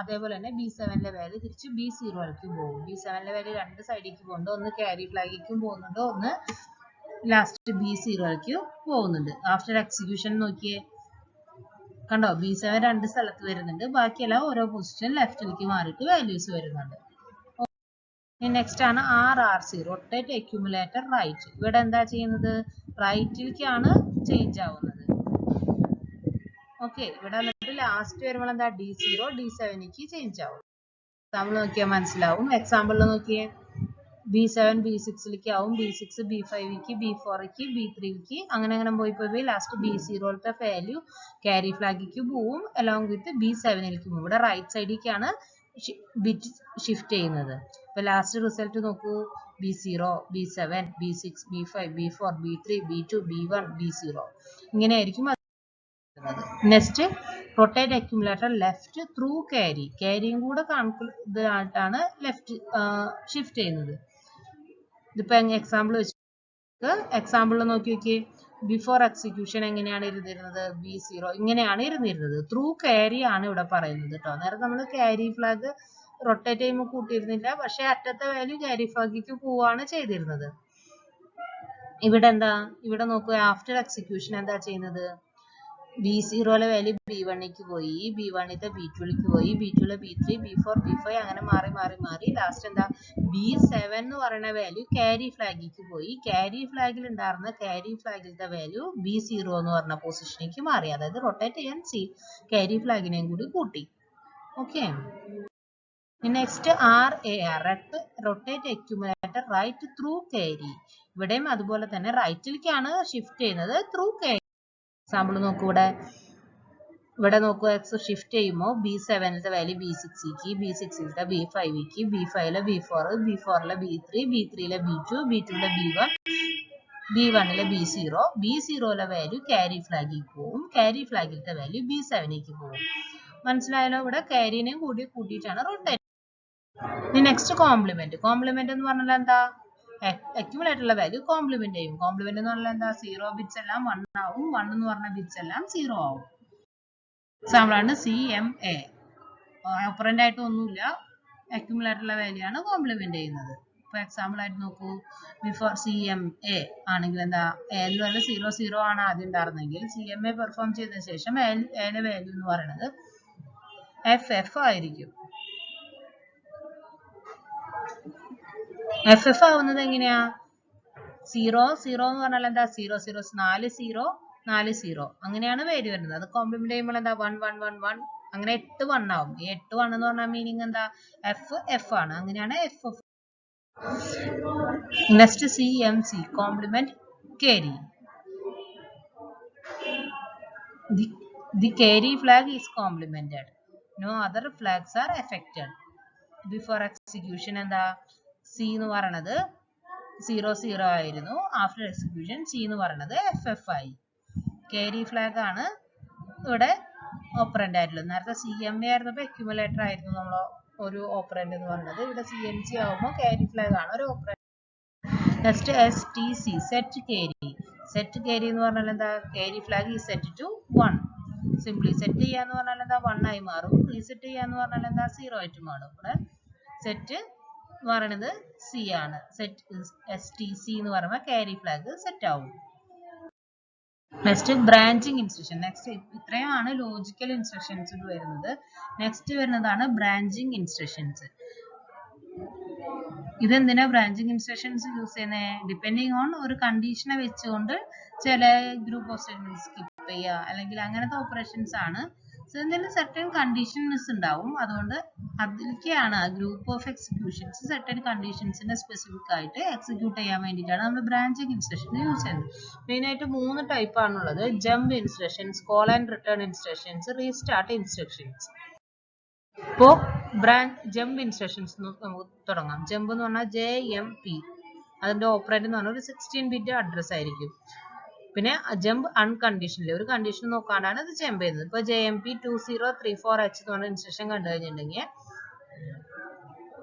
അതേപോലെ തന്നെ B7ന്റെ വാല്യൂ തിരിച്ച് B0ക്കും പോകും. B7ന്റെ വാല്യൂ രണ്ട് സൈഡിലേക്ക് പോകുന്നുണ്ട്, ഒന്ന് ക്യാരി ഫ്ലാഗിലേക്കും പോകുന്നുണ്ട്, ഒന്ന് ലാസ്റ്റ് B0ക്കും പോകുന്നുണ്ട്. ആഫ്റ്റർ എക്സിക്യൂഷൻ നോക്കിയേ, കണ്ടോ B7 രണ്ട് സ്ഥലത്ത് വരുന്നുണ്ട്, ബാക്കിയെല്ലാം ഓരോ പൊസിഷൻ ലെഫ്റ്റിലേക്ക് മാറിയിട്ട് വാല്യൂസ് വരുന്നുണ്ട്. നെക്സ്റ്റ് ആണ് RRC, റൊട്ടേറ്റ് അക്യുമുലേറ്റർ റൈറ്റ്. ഇവിടെ എന്താ ചെയ്യുന്നത്, റൈറ്റിലേക്കാണ് ചേഞ്ച് ആവുന്നത്. ഓക്കെ, ഇവിടെ വന്നിട്ട് ലാസ്റ്റ് വരുമ്പോൾ എന്താ D0 D7ക്ക് ചേഞ്ച് ആവും. എക്സാമ്പിൾ നോക്കിയാൽ മനസ്സിലാവും. എക്സാമ്പിളിൽ നോക്കിയേ, B7 B6ലേക്ക് ആവും, B6 B5ക്ക്, B4ക്ക്, B3ക്ക്, അങ്ങനെ പോയി ലാസ്റ്റ് B0ത്തെ വാല്യൂ ക്യാരി ഫ്ലാഗിലേക്ക് പോവും, അലോങ് വിത്ത് B7ലേക്ക് പോകും. ഇവിടെ റൈറ്റ് സൈഡിലേക്കാണ് ബിറ്റ് ഷിഫ്റ്റ് ചെയ്യുന്നത്. ഇപ്പൊ ലാസ്റ്റ് റിസൾട്ട് നോക്കൂ, B0 B7 B6 B5 B4 B3 B2 B1 B0 ഇങ്ങനെയായിരിക്കും. Next rotate accumulator left through carry, ക്യാരിയും കൂടെ ഇതായിട്ടാണ് ലെഫ്റ്റ് ഷിഫ്റ്റ് ചെയ്യുന്നത്. ഇതിപ്പോ എക്സാമ്പിൾ വെച്ച് എക്സാമ്പിൾ നോക്കി നോക്കിയേ, ബിഫോർ എക്സിക്യൂഷൻ എങ്ങനെയാണ് ഇരുന്നിരുന്നത്, B0 ഇങ്ങനെയാണ് ഇരുന്നിരുന്നത്. ത്രൂ ക്യാരി ആണ് ഇവിടെ പറയുന്നത് കേട്ടോ. നേരത്തെ നമ്മൾ ക്യാരി ഫ്ലാഗ് റൊട്ടേറ്റ് ചെയ്യുമ്പോൾ കൂട്ടിയിരുന്നില്ല, പക്ഷെ അറ്റത്തെ വാല്യൂ ക്യാരി ഫ്ലാഗിലേക്ക് പോവാണ് ചെയ്തിരുന്നത്. ഇവിടെ എന്താ, ഇവിടെ നോക്കുക, ആഫ്റ്റർ എക്സിക്യൂഷൻ എന്താ ചെയ്യുന്നത്, B0ലെ വാല്യൂ B1ക്ക് പോയി, B1ത്തെ B2ലേക്ക് പോയി, B2ലെ B3 B4 B5 അങ്ങനെ മാറി ലാസ്റ്റ് എന്താ B7 എന്ന് പറയുന്ന വാല്യൂ ക്യാരി ഫ്ലാഗിലേക്ക് പോയി. ക്യാരി ഫ്ലാഗിൽ ഉണ്ടായിരുന്ന ക്യാരി ഫ്ലാഗിലത്തെ വാല്യൂ B0 എന്ന് പറഞ്ഞ പൊസിഷനിലേക്ക് മാറി. അതായത് റൊട്ടേറ്റ് ചെയ്യാൻ ക്യാരി ഫ്ലാഗിനെയും കൂടി കൂട്ടി. Okay, next RAR, rotate accumulator right through carry. ഇവിടെയും അതുപോലെ തന്നെ റൈറ്റിലേക്കാണ് ഷിഫ്റ്റ് ചെയ്യുന്നത് ത്രൂ ക്യാരി. എക്സാമ്പിൾ നോക്കൂ, ഇവിടെ നോക്കൂ, എക്സ് ഷിഫ്റ്റ് ചെയ്യുമ്പോൾ B7ത്തെ വാല്യൂ B6ക്ക്, B6ത്തെ B5ക്ക്, B5ലെ B4, B4ലെ B3, B3ലെ B2, B2ലെ B1, B1ലെ B0, B0ലെ വാല്യൂ ക്യാരി ഫ്ലാഗിലേക്ക് പോകും, ക്യാരി ഫ്ലാഗിലത്തെ വാല്യൂ B7ക്ക് പോകും. മനസ്സിലായല്ലോ? ഇവിടെ ക്യാരിനെയും കൂടി കൂട്ടിയിട്ടാണ് റൊട്ടേറ്റ്. Next complement. കോംപ്ലിമെന്റ് എന്ന് പറഞ്ഞാൽ എന്താ, അക്യുമുലേറ്ററിലെ വാല്യൂ കോംപ്ലിമെന്റ് ചെയ്യും. കോംപ്ലിമെന്റ് എന്ന് പറഞ്ഞാൽ എന്താ, 0 ബിറ്റ്സ് എല്ലാം 1 ആവും, 1 എന്ന് പറഞ്ഞ ബിറ്റ്സ് എല്ലാം 0 ആവും. എക്സാമ്പിൾ ആണ് CMA. ഓപ്പറന്റ് ആയിട്ട് ഒന്നുമില്ല, അക്യുമുലേറ്ററിലെ വാല്യൂ ആണ് കോംപ്ലിമെന്റ് ചെയ്യുന്നത്. ഇപ്പൊ എക്സാമ്പിൾ ആയിട്ട് നോക്കൂ, ബിഫോർ CMA ആണെങ്കിൽ എന്താ, എന്റെ വാല്യൂ 0 ആണ് ആദ്യം ഉണ്ടായിരുന്നെങ്കിൽ CMA പെർഫോം ചെയ്തതിനു ശേഷം എയുടെ വാല്യൂ എന്ന് പറയുന്നത് FF ആയിരിക്കും. FF ആവുന്നത് എങ്ങനെയാ, 0 എന്ന് പറഞ്ഞാൽ എന്താ, 0 4 0 അങ്ങനെയാണ് വാല്യൂ വരുന്നത്. അത് കോംപ്ലിമെന്റ് ചെയ്യുമ്പോൾ എന്താ 1 1 1 1 അങ്ങനെ 8 1 ആവും. ഈ 8 1 എന്ന് പറഞ്ഞാൽ മീനിങ് എന്താ, FF ആണ്. അങ്ങനെയാണ് FF. Next CMC, complement carry. The carry flag is complemented. No other flags are affected. Before execution എന്താ, C എന്ന് പറയുന്നത് 0 ആയിരുന്നു, ആഫ്റ്റർ എക്സിക്യൂഷൻ C എന്ന് പറയുന്നത് FF ആയി. ക്യാരി ഫ്ലാഗ് ആണ് ഇവിടെ ഓപ്പറന്റ് ആയിട്ടുള്ളത്. നേരത്തെ CMA ആയിരുന്നപ്പോൾ അക്യുമുലേറ്റർ ആയിരുന്നു നമ്മൾ ഒരു ഓപ്പറന്റ് എന്ന് പറയുന്നത്. ഇവിടെ CMC ആവുമ്പോൾ ക്യാരി ഫ്ലാഗ് ആണ് ഒരു operant. Next STC, set carry. Set carry എന്ന് പറഞ്ഞാൽ എന്താ, carry flag is set to 1. Simply set ചെയ്യാന്ന് പറഞ്ഞാൽ എന്താ 1 ആയി മാറും, റീസെറ്റ് ചെയ്യാന്ന് പറഞ്ഞാൽ എന്താ 0 ആയിട്ട് മാറും. ഇവിടെ സെറ്റ് എന്ന് പറയുന്നത് സി ആണ്, സെറ്റ് STC എന്ന് പറയുമ്പോൾ carry flag സെറ്റ് ആവും. Next branching instruction. നെക്സ്റ്റ് ഇത്രയുമാണ് ലോജിക്കൽ ഇൻസ്ട്രക്ഷൻസ് വരുന്നത്. നെക്സ്റ്റ് വരുന്നതാണ് ബ്രാഞ്ചിങ് ഇൻസ്ട്രക്ഷൻസ്. ഇതെന്തിനാ ബ്രാഞ്ചിങ് ഇൻസ്ട്രക്ഷൻസ് യൂസ് ചെയ്യുന്നത്? ഡിപ്പെൻഡിങ് ഓൺ ഒരു കണ്ടീഷനെ വെച്ചുകൊണ്ട് ചില ഗ്രൂപ്പ് ഓഫ് സ്റ്റേറ്റ്മെന്റ് സ്കിപ്പ് ചെയ്യുക അല്ലെങ്കിൽ അങ്ങനത്തെ ഓപ്പറേഷൻസ് ആണ്. സോ എന്തെങ്കിലും സർട്ടൻ കണ്ടീഷൻസ് ഉണ്ടാവും, അതുകൊണ്ട് അതിലേക്കാണ് ഗ്രൂപ്പ് ഓഫ് എക്സിക്യൂഷൻസ് സർട്ടൻ കണ്ടീഷൻസിനെ സ്പെസിഫിക് ആയിട്ട് എക്സിക്യൂട്ട് ചെയ്യാൻ വേണ്ടിയിട്ടാണ് നമ്മൾ ബ്രാഞ്ചിങ് ഇൻസ്ട്രക്ഷൻ യൂസ് ചെയ്യുന്നത്. മെയിനായിട്ട് 3 ടൈപ്പ് ആണുള്ളത്: jump instructions, call and return instructions, restart instructions. ഇപ്പോൾ ജമ്പ് ഇൻസ്ട്രക്ഷൻസ് നമുക്ക് തുടങ്ങാം. ജമ്പ് എന്ന് പറഞ്ഞാൽ JMP, അതിന്റെ ഓപ്പറേറ്റ് എന്ന് പറഞ്ഞാൽ ഒരു 16-ബിറ്റ് അഡ്രസ് ആയിരിക്കും. പിന്നെ ജമ്പ് അൺകണ്ടീഷണലി, ഒരു കണ്ടീഷൻ നോക്കാണ്ടാണ് ഇത് ജമ്പ് ചെയ്യുന്നത്. ഇപ്പൊ JMP 2034H എന്ന് പറഞ്ഞ ഇൻസ്ട്രക്ഷൻ കണ്ടു കഴിഞ്ഞിട്ടുണ്ടെങ്കിൽ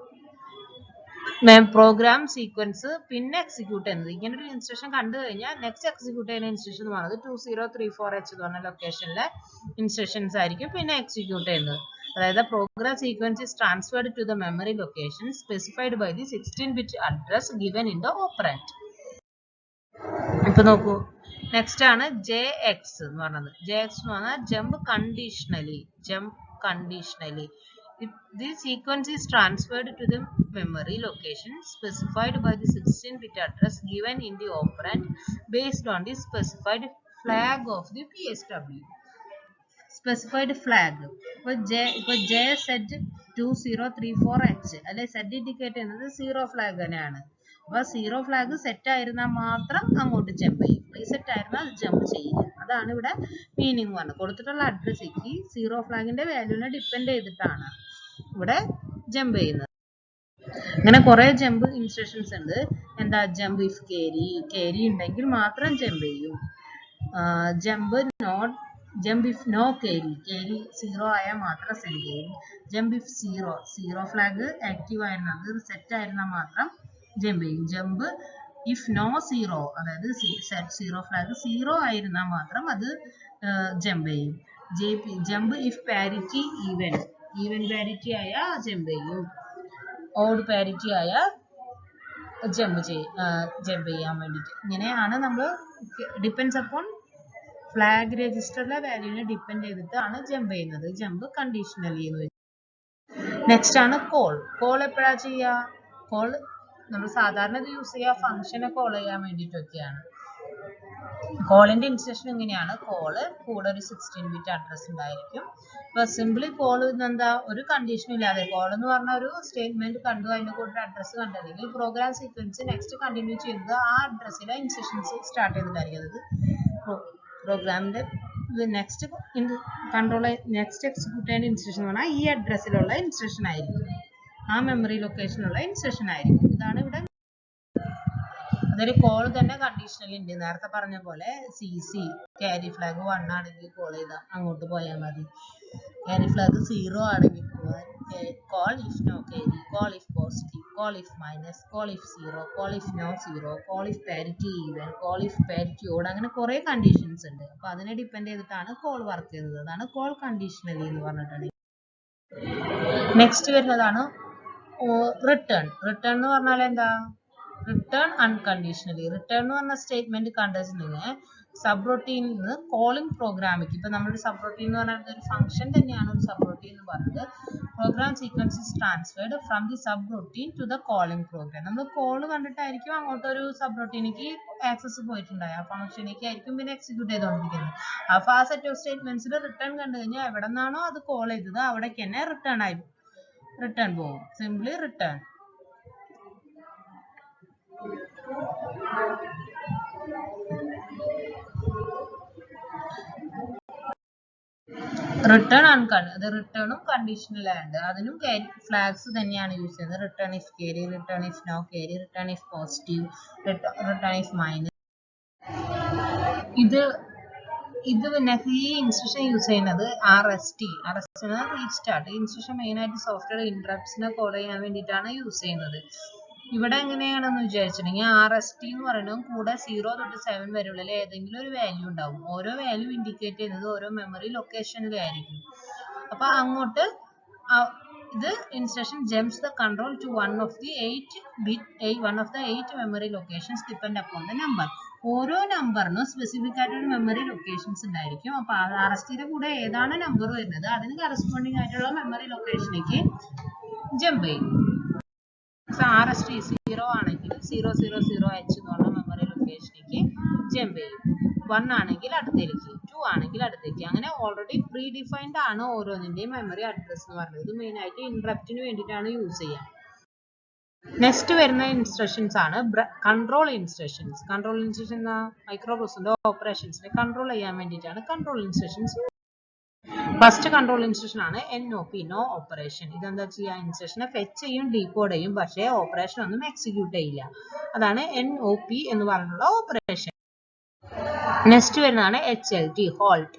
പ്രോഗ്രാം സീക്വൻസ് പിന്നെ എക്സിക്യൂട്ട് ചെയ്യുന്നത്, ഇങ്ങനെ ഒരു ഇൻസ്ട്രക്ഷൻ കണ്ടു കഴിഞ്ഞാൽ നെക്സ്റ്റ് എക്സിക്യൂട്ട് ചെയ്യുന്ന ഇൻസ്ട്രക്ഷൻ എന്ന് പറയുന്നത് 2034H എന്ന് പറഞ്ഞ ലൊക്കേഷനിലെ ഇൻസ്ട്രക്ഷൻസ് ആയിരിക്കും പിന്നെ എക്സിക്യൂട്ട് ചെയ്യുന്നത്. അതായത് program sequence is transferred to the memory location specified by the 16-bit address given in the operand. ഇപ്പൊ നോക്കൂ, നെക്സ്റ്റ് ആണ് JX എന്ന് പറയുന്നത്. JX എന്ന് പറഞ്ഞാൽ jump conditionally. The sequence is transferred to the memory location specified by the 16-bit address given in the operand based on the specified flag of the PSW. Specified flag. ഇപ്പോൾ JZ2034H അല്ലെ സെറ്റ് ഇൻഡിക്കേറ്റ് ചെയ്യുന്നത് 0 ഫ്ലാഗ് തന്നെയാണ്. അപ്പൊ 0 ഫ്ലാഗ് സെറ്റ് ആയിരുന്നാൽ മാത്രം അങ്ങോട്ട് ജമ്പ് ചെയ്യും, റീസെറ്റ് ആയിരുന്നാൽ അത് ജമ്പ് ചെയ്യില്ല. അതാണ് ഇവിടെ മീനിങ് പറഞ്ഞത്. കൊടുത്തിട്ടുള്ള അഡ്രസ്സിലേക്ക് 0 ഫ്ലാഗിന്റെ വാല്യൂനെ ഡിപ്പെൻഡ് ചെയ്തിട്ടാണ് ഇവിടെ ജമ്പ് ചെയ്യുന്നത്. അങ്ങനെ കുറെ ജമ്പ് ഇൻസ്ട്രക്ഷൻസ് ഉണ്ട്. എന്താ, ജമ്പ് ഇഫ് കേരി ഉണ്ടെങ്കിൽ മാത്രം ജമ്പ് ചെയ്യും. ജമ്പ് ഇഫ് നോ കേരി 0 ആയാൽ മാത്രം സെൻഡ് ചെയ്യും. ജമ്പ് ഇഫ് 0 ഫ്ലാഗ് ആക്റ്റീവ് ആയിരുന്നാൽ, അത് സെറ്റ് ആയിരുന്നാൽ മാത്രം ജമ്പ് ചെയ്യും. ജമ്പ് ഇഫ് നോ 0, അതായത് 0 ഫ്ലാഗ് 0 ആയിരുന്നാൽ മാത്രം അത് ജമ്പ് ചെയ്യും. Jump if parity even parity ആയാൽ ജമ്പ് ചെയ്യും. ഓഡ് പാരിറ്റി ആയാൽ ജമ്പ് ചെയ്യാൻ വേണ്ടിയിട്ട്. ഇങ്ങനെയാണ് നമ്മൾ ഡിപ്പെൻഡ്സ് അപ്പോൺ ഫ്ലാഗ് രജിസ്റ്ററിലെ വാല്യൂവിനെ ഡിപ്പെൻഡ് ചെയ്തിട്ടാണ് ജമ്പ് ചെയ്യുന്നത്. ജമ്പ് കണ്ടീഷണലി എന്ന് വെച്ചാൽ. നെക്സ്റ്റ് ആണ് കോൾ എപ്പോഴാണ് ചെയ്യുക? കോൾ നമ്മൾ സാധാരണ ഇത് യൂസ് ചെയ്യുക ഫംഗ്ഷനെ കോൾ ചെയ്യാൻ വേണ്ടിയിട്ടൊക്കെയാണ്. കോളിന്റെ ഇൻസ്ട്രക്ഷൻ ഇങ്ങനെയാണ്: കോള് കൂടെ ഒരു 16-ബിറ്റ് അഡ്രസ് ഉണ്ടായിരിക്കും. ഇപ്പൊ സിംപിളി കോൾ എന്താ, ഒരു കണ്ടീഷനും ഇല്ലാതെ കോൾ എന്ന് പറഞ്ഞ ഒരു സ്റ്റേറ്റ്മെന്റ് കണ്ടു, അതിന്റെ കൂടെ അഡ്രസ് കണ്ടല്ലെങ്കിൽ പ്രോഗ്രാം സീക്വൻസ് നെക്സ്റ്റ് കണ്ടിന്യൂ ചെയ്യുന്നത് ആ അഡ്രസ്സിലെ ഇൻസ്ട്രക്ഷൻസ് സ്റ്റാർട്ട് ചെയ്തിട്ടായിരിക്കും. അതായത് പ്രോഗ്രാമിന്റെ നെക്സ്റ്റ് എക്സിക്യൂട്ട് ചെയ്യുന്ന ഇൻസ്ട്രക്ഷൻ എന്ന് പറഞ്ഞാൽ ഈ അഡ്രസ്സിലുള്ള ഇൻസ്ട്രക്ഷൻ ആയിരിക്കും, ആ മെമ്മറി ലൊക്കേഷനിലുള്ള ഇൻസ്ട്രക്ഷൻ ആയിരിക്കും. ഇതാണ് ഇവിടെ. അതൊരു കോൾ തന്നെ കണ്ടീഷണലി ഉണ്ട്. നേരത്തെ പറഞ്ഞ പോലെ CC ക്യാരി ഫ്ലാഗ് 1 ആണെങ്കിൽ കോൾ ചെയ്താൽ അങ്ങോട്ട് പോയാൽ മതി. ക്യാരി ഫ്ലാഗ് 0 ആണെങ്കിൽ call if no carry, call if positive, call if minus, call if 0, call if no 0, call if parity even, call if parity odd, അങ്ങനെ കുറെ കണ്ടീഷൻസ് ഉണ്ട്. അപ്പൊ അതിനെ ഡിപ്പെൻഡ് ചെയ്തിട്ടാണ് കോൾ വർക്ക് ചെയ്യുന്നത്. അതാണ് കോൾ കണ്ടീഷണലി എന്ന് പറഞ്ഞിട്ടുണ്ടെങ്കിൽ. നെക്സ്റ്റ് വരുന്നതാണ് റിട്ടേൺ. റിട്ടേൺ എന്ന് പറഞ്ഞാൽ എന്താ, റിട്ടേൺ അൺകണ്ടീഷണലി. റിട്ടേൺ എന്ന് പറഞ്ഞ സ്റ്റേറ്റ്മെന്റ് കണ്ടുവെച്ചിട്ടുണ്ടെങ്കിൽ സബ് റൊട്ടീനിൽ നിന്ന് കോളിംഗ് പ്രോഗ്രാമിലേക്ക്, ഇപ്പൊ നമ്മുടെ സബ് റൊട്ടീൻ എന്ന് പറഞ്ഞാൽ ഒരു ഫംഗ്ഷൻ തന്നെയാണ് ഒരു സബ് റൊട്ടീൻ എന്ന് പറഞ്ഞത്. Program sequence is transferred from the subroutine to the calling program. നമ്മൾ കോൾ കണ്ടിട്ടായിരിക്കും അങ്ങോട്ടൊരു സബ് റൊട്ടീനിലേക്ക് ആക്സസ് പോയിട്ടുണ്ടായി, ആ ഫംഗ്ഷനിലേക്ക് ആയിരിക്കും പിന്നെ എക്സിക്യൂട്ട് ചെയ്തുകൊണ്ടിരിക്കുന്നത്. അപ്പൊ ആ സെറ്റ് ഓഫ് സ്റ്റേറ്റ്മെന്റ്സിൽ റിട്ടേൺ കണ്ടു കഴിഞ്ഞാൽ എവിടെ നിന്നാണോ അത് കോൾ ചെയ്തത് അവിടേക്ക് തന്നെ റിട്ടേൺ പോകും. Simply return. റിട്ടേൺ അത് റിട്ടേണും കണ്ടീഷണൽ ആൻഡ് അതിനും ഫ്ലാഗ്സ് തന്നെയാണ് യൂസ് ചെയ്യുന്നത്. Return if carry, return if no carry, return if positive, return if minus. ഇത് ഈ ഇൻസ്ട്രക്ഷൻ യൂസ് ചെയ്യുന്നത് RST റീസ്റ്റാർട്ട്. ഈ ഇൻസ്ട്രക്ഷൻ മെയിൻ ആയിട്ട് സോഫ്റ്റ്വെയർ ഇന്ററപ്റ്റ്സിനെ കോൾ ചെയ്യാൻ വേണ്ടിയിട്ടാണ് യൂസ് ചെയ്യുന്നത്. ഇവിടെ എങ്ങനെയാണെന്ന് വിചാരിച്ചിട്ടുണ്ടെങ്കിൽ RST എന്ന് പറയുന്നത് കൂടെ 0 തൊട്ട് 7 വരെയുള്ള ഏതെങ്കിലും ഒരു വാല്യൂ ഉണ്ടാവും. ഓരോ വാല്യൂ ഇൻഡിക്കേറ്റ് ചെയ്യുന്നത് ഓരോ മെമ്മറി ലൊക്കേഷനിലായിരിക്കും. അപ്പൊ അങ്ങോട്ട് ഇത് instruction jumps the control to one of the 8 memory locations depend upon the number. ഓരോ നമ്പറിനും സ്പെസിഫിക് ആയിട്ടുള്ള മെമ്മറി ലൊക്കേഷൻസ് ഉണ്ടായിരിക്കും. അപ്പൊ RSTയുടെ കൂടെ ഏതാണ് നമ്പർ വരുന്നത് അതിന് കറസ്പോണ്ടിങ് ആയിട്ടുള്ള മെമ്മറി ലൊക്കേഷനിലേക്ക് ജമ്പ് ചെയ്യും. RST 0 ആണെങ്കിൽ 000H എന്ന് പറഞ്ഞ മെമ്മറി ലൊക്കേഷനിലേക്ക് ജമ്പ് ചെയ്യും. 1 ആണെങ്കിൽ അടുത്തേക്ക്, 2 ആണെങ്കിൽ അടുത്തേക്ക്. അങ്ങനെ ഓൾറെഡി പ്രീ ഡിഫൈൻഡ് ആണ് ഓരോന്നിന്റെയും മെമ്മറി അഡ്രസ് എന്ന് പറയുന്നത്. ഇത് മെയിൻ ആയിട്ട് ഇന്ററപ്റ്റിന് വേണ്ടിയിട്ടാണ് യൂസ് ചെയ്യുക. നെക്സ്റ്റ് വരുന്ന ഇൻസ്ട്രക്ഷൻസ് ആണ് control instructions. Control instruction micro പ്രോസസറിന്റെ ഓപ്പറേഷൻസിനെ കൺട്രോൾ ചെയ്യാൻ വേണ്ടിയിട്ടാണ് control instructions. First control instruction ആണ് NOP, നോ ഓപ്പറേഷൻ. ഇതെന്താ ചെയ്യുക, ഇൻസ്ട്രക്ഷനെ ഫെച്ച് ചെയ്യും, ഡീകോഡ് ചെയ്യും, പക്ഷേ ഓപ്പറേഷൻ ഒന്നും എക്സിക്യൂട്ട് ചെയ്യില്ല. അതാണ് NOP എന്ന് പറഞ്ഞിട്ടുള്ള ഓപ്പറേഷൻ. നെക്സ്റ്റ് വരുന്നതാണ് HLT, ഹോൾട്ട്.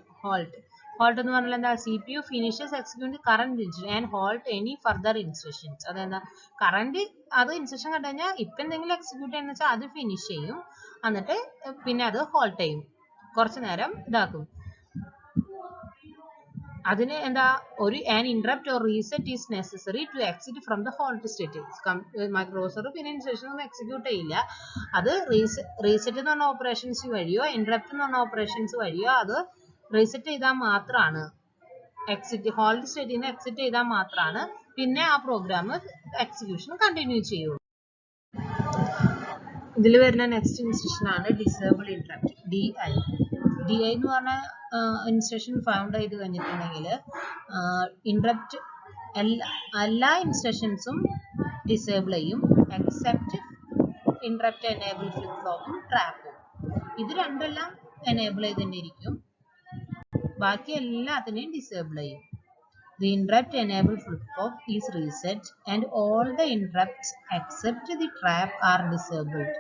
ഹോൾട്ട് എന്ന് പറഞ്ഞാൽ എന്താ, CPU finishes execute current instruction and halt any further instructions. അതെന്താ, കറന്റ് അത് ഇൻസ്ട്രക്ഷൻ കണ്ടു കഴിഞ്ഞാൽ ഇപ്പം എന്തെങ്കിലും എക്സിക്യൂട്ട് ചെയ്യുന്ന വെച്ചാൽ അത് ഫിനിഷ് ചെയ്യും, എന്നിട്ട് പിന്നെ അത് ഹോൾട്ട് ചെയ്യും, കുറച്ചു നേരം ഇതാക്കും. അതിന് എന്താ, ഒരു an interrupt or reset is necessary to exit from the halt state. Microprocessor പിന്നെ ഇൻസ്ട്രക്ഷൻ ഒന്നും എക്സിക്യൂട്ട് ചെയ്യില്ല. അത് റീസെറ്റ് എന്ന് പറഞ്ഞ ഓപ്പറേഷൻസ് വഴിയോ ഇന്ററപ്റ്റ് എന്ന് പറഞ്ഞ ഓപ്പറേഷൻസ് വഴിയോ അത് റീസെറ്റ് ചെയ്താൽ മാത്രമാണ്, ഹോൾഡ് സ്റ്റേറ്റിൽ നിന്ന് എക്സിറ്റ് ചെയ്താൽ മാത്രമാണ് പിന്നെ ആ പ്രോഗ്രാം എക്സിക്യൂഷൻ കണ്ടിന്യൂ ചെയ്യുള്ളൂ. ഇതിൽ വരുന്ന നെക്സ്റ്റ് ഇൻസ്ട്രക്ഷൻ ആണ് ഡിസേബിൾ ഇന്ററപ്റ്റ്, DI. DI എന്ന് പറഞ്ഞ ഇൻസ്ട്രക്ഷൻ ഫൗണ്ട് ചെയ്ത് കഴിഞ്ഞിട്ടുണ്ടെങ്കിൽ ഇന്ററപ്റ്റ് എല്ലാ ഇൻസ്ട്രക്ഷൻസും ഡിസേബിൾ ചെയ്യും എക്സെപ്റ്റ് ഇന്ററപ്റ്റ് എനേബിൾ ഫ്ലിപ്പ് ഫ്ലോപ്പും ട്രാപ്പും. ഇത് രണ്ടെല്ലാം എനേബിൾ ചെയ്തിരിക്കും, ബാക്കി എല്ലാത്തിനെയും ഡിസേബിൾ ചെയ്യും. The interrupt enable flip-flop is reset and all the interrupts except the trap are disabled.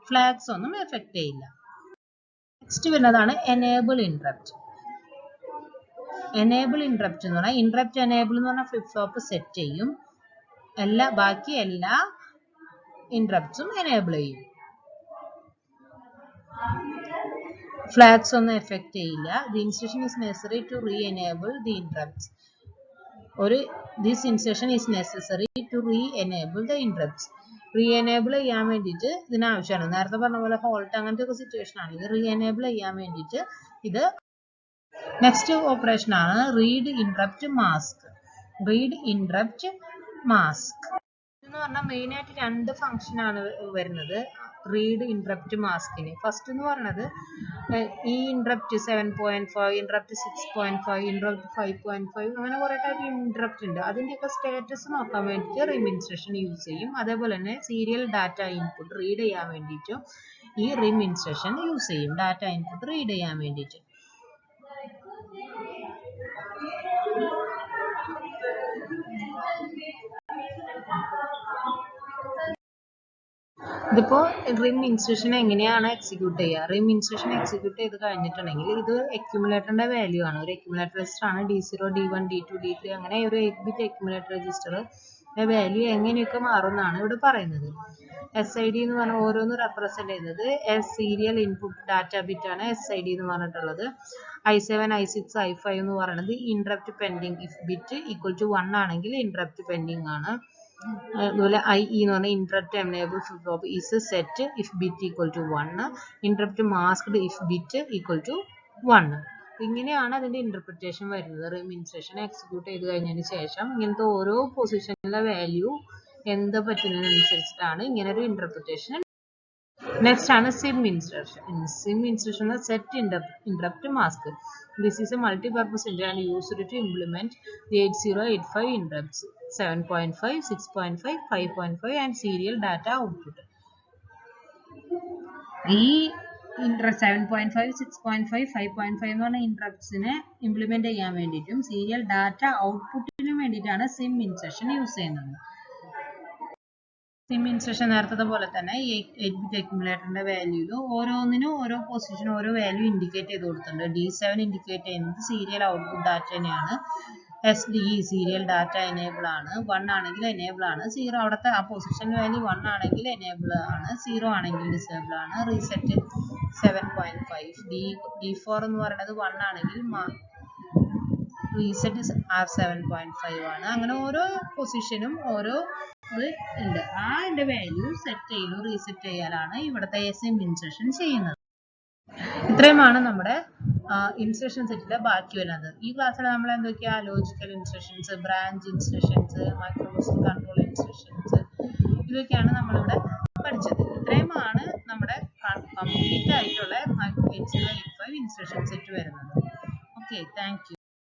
Flags ഒന്നും എഫക്ട് ചെയ്യില്ല. നെക്സ്റ്റ് വരുന്നതാണ് enable interrupt. Enable interrupt എന്ന് പറഞ്ഞാൽ interrupt enable എന്ന് പറഞ്ഞാൽ ഫ്ലിപ്പ് ഫ്ലോപ്പ് സെറ്റ് ചെയ്യും, ബാക്കി എല്ലാ interruptsഉം enable ചെയ്യും. Flags ഒന്നും എഫക്ട് ചെയ്യില്ല. The instruction is necessary to re-enable the interrupts. This instruction is necessary to re-enable the interrupts. Re-enable ചെയ്യാൻ വേണ്ടിയിട്ട് ഇതിന് ആവശ്യമാണ്. നേരത്തെ പറഞ്ഞ പോലെ ഹോൾട്ട് അങ്ങനത്തെ ഒരു സിറ്റുവേഷൻ ആണ്. ഇത് re-enable ചെയ്യാൻ വേണ്ടിയിട്ട് ഇത് നെക്സ്റ്റ് ഓപ്പറേഷൻ ആണ് read interrupt mask. Read interrupt mask എന്ന് പറഞ്ഞാൽ മെയിൻ ആയിട്ട് രണ്ട് ഫംഗ്ഷൻ ആണ് വരുന്നത് റീഡ് ഇന്ററപ്റ്റ് മാസ്കിന്. ഫസ്റ്റ് എന്ന് പറയുന്നത് ഈ ഇന്ററപ്റ്റ് 7.5, ഇന്ററപ്റ്റ് 6.5, ഇന്ററപ്റ്റ് 5.5 അങ്ങനെ കുറെ ടൈപ്പ് ഇന്ററപ്റ്റ് ഉണ്ട്. അതിന്റെയൊക്കെ സ്റ്റാറ്റസ് നോക്കാൻ വേണ്ടിയിട്ട് റിം ഇൻസ്ട്രക്ഷൻ യൂസ് ചെയ്യും. അതേപോലെ തന്നെ സീരിയൽ ഡാറ്റ ഇൻപുട്ട് റീഡ് ചെയ്യാൻ വേണ്ടിയിട്ടും ഈ റിം ഇൻസ്ട്രക്ഷൻ യൂസ് ചെയ്യും, ഡാറ്റ ഇൻപുട്ട് റീഡ് ചെയ്യാൻ വേണ്ടിയിട്ട്. ഇതിപ്പോ റിം ഇൻസ്ട്രക്ഷൻ എങ്ങനെയാണ് എക്സിക്യൂട്ട് ചെയ്യുക? റിം ഇൻസ്ട്രക്ഷൻ എക്സിക്യൂട്ട് ചെയ്ത് കഴിഞ്ഞിട്ടുണ്ടെങ്കിൽ ഇത് അക്യുമുലേറ്ററിന്റെ വാല്യൂ ആണ്. ഒരു അക്യുമുലേറ്റർ രജിസ്റ്റർ ആണ് D0, D1, D2, D3 അങ്ങനെ ഒരു 8-bit അക്യുമുലേറ്റർ രജിസ്റ്റർ വാല്യൂ എങ്ങനെയൊക്കെ മാറുമെന്നാണ് ഇവിടെ പറയുന്നത്. SID എന്ന് പറഞ്ഞാൽ ഓരോന്ന് റെപ്രസെന്റ് ചെയ്യുന്നത് സീരിയൽ ഇൻപുട്ട് ഡാറ്റ ബിറ്റ് ആണ് SID എന്ന് പറഞ്ഞിട്ടുള്ളത്. I7, I6, I5 എന്ന് പറയുന്നത് interrupt pending. If bit equal to 1 ആണെങ്കിൽ ഇന്ററപ്റ്റ് പെൻഡിങ് ആണ്. അതുപോലെ IE എന്ന് പറഞ്ഞാൽ interrupt enable flip flop is set if bit equal to 1. Interrupt masked if bit equal to 1. ഇങ്ങനെയാണ് അതിന്റെ ഇന്റർപ്രിറ്റേഷൻ വരുന്നത്. റിം ഇൻസ്ട്രക്ഷൻ എക്സിക്യൂട്ട് ചെയ്ത് കഴിഞ്ഞതിന് ശേഷം ഇങ്ങനത്തെ ഓരോ പൊസിഷനിലെ വാല്യൂ എന്ത് പറ്റുന്നതിനനുസരിച്ചിട്ടാണ് ഇങ്ങനെ ഒരു ഇന്റർപ്രിറ്റേഷൻ. നെക്സ്റ്റ് ആണ് SIM instruction. SIM instruction set interrupt mask. This is a multi-purpose and used to implement the 8085 interrupts 7.5, 6.5, 5.5 and serial data output. ഈ 7.5, 6.5, 5.5 എന്ന് പറഞ്ഞ ഇന്ററപ്റ്റ്സിനെ ഇംപ്ലിമെന്റ് ചെയ്യാൻ വേണ്ടിയിട്ടും സീരിയൽ ഡാറ്റ ഔട്ട്പുട്ടിനും വേണ്ടിയിട്ടാണ് സിം ഇൻസ്ട്രക്ഷൻ യൂസ് ചെയ്യുന്നത്. സിം ഇൻസ്ട്രക്ഷൻ നേരത്തെ പോലെ തന്നെ ഈ 8-bit അക്യുമുലേറ്ററിന്റെ വാല്യൂയിൽ ഓരോന്നിനും ഓരോ പൊസിഷൻ ഓരോ വാല്യൂ ഇൻഡിക്കേറ്റ് ചെയ്ത് കൊടുത്തിട്ടുണ്ട്. D7 ഇൻഡിക്കേറ്റ് ചെയ്യുന്നത് സീരിയൽ ഔട്ട്പുട്ട് ഡാറ്റ തന്നെയാണ്. SD സീരിയൽ ഡാറ്റ എനേബിൾ ആണ്, 1 ആണെങ്കിൽ എനേബിൾ ആണ്, 0 അവിടുത്തെ ആ പൊസിഷൻ വാല്യൂ 1 ആണെങ്കിൽ എനേബിൾ ആണ്, 0 ആണെങ്കിൽ ഡിസേബിൾ ആണ്. റീസെറ്റ് 7.5 D4 എന്ന് പറയുന്നത് 1 ആണെങ്കിൽ റീസെറ്റ് R7.5 ആണ്. അങ്ങനെ ഓരോ പൊസിഷനും ഓരോ ഇത് ഉണ്ട്. അതിന്റെ വാല്യൂ സെറ്റ് ചെയ്തു റീസെറ്റ് ചെയ്യാനാണ് ഇവിടുത്തെ SM ഇൻസെർഷൻ ചെയ്യുന്നത്. ഇത്രയുമാണ് നമ്മുടെ ഇൻസെർഷൻ സെറ്റിലെ ബാക്കി വരുന്നത്. ഈ ക്ലാസ്സിൽ നമ്മൾ എന്തൊക്കെയാ ലോജിക്കൽ ഇൻസെർഷൻസ്, ബ്രാഞ്ച് ഇൻസെർഷൻസ്, മൈക്രോപ്രൊസസർ കൺട്രോൾ ഇൻസെർഷൻസ്, ഇതൊക്കെയാണ് നമ്മളിവിടെ പഠിച്ചത്. ഇത്രയുമാണ് നമ്മുടെ കംപ്ലീറ്റ് ആയിട്ടുള്ള 8085 ഇൻസെർഷൻ സെറ്റ് വരുന്നത്. Okay, thank you.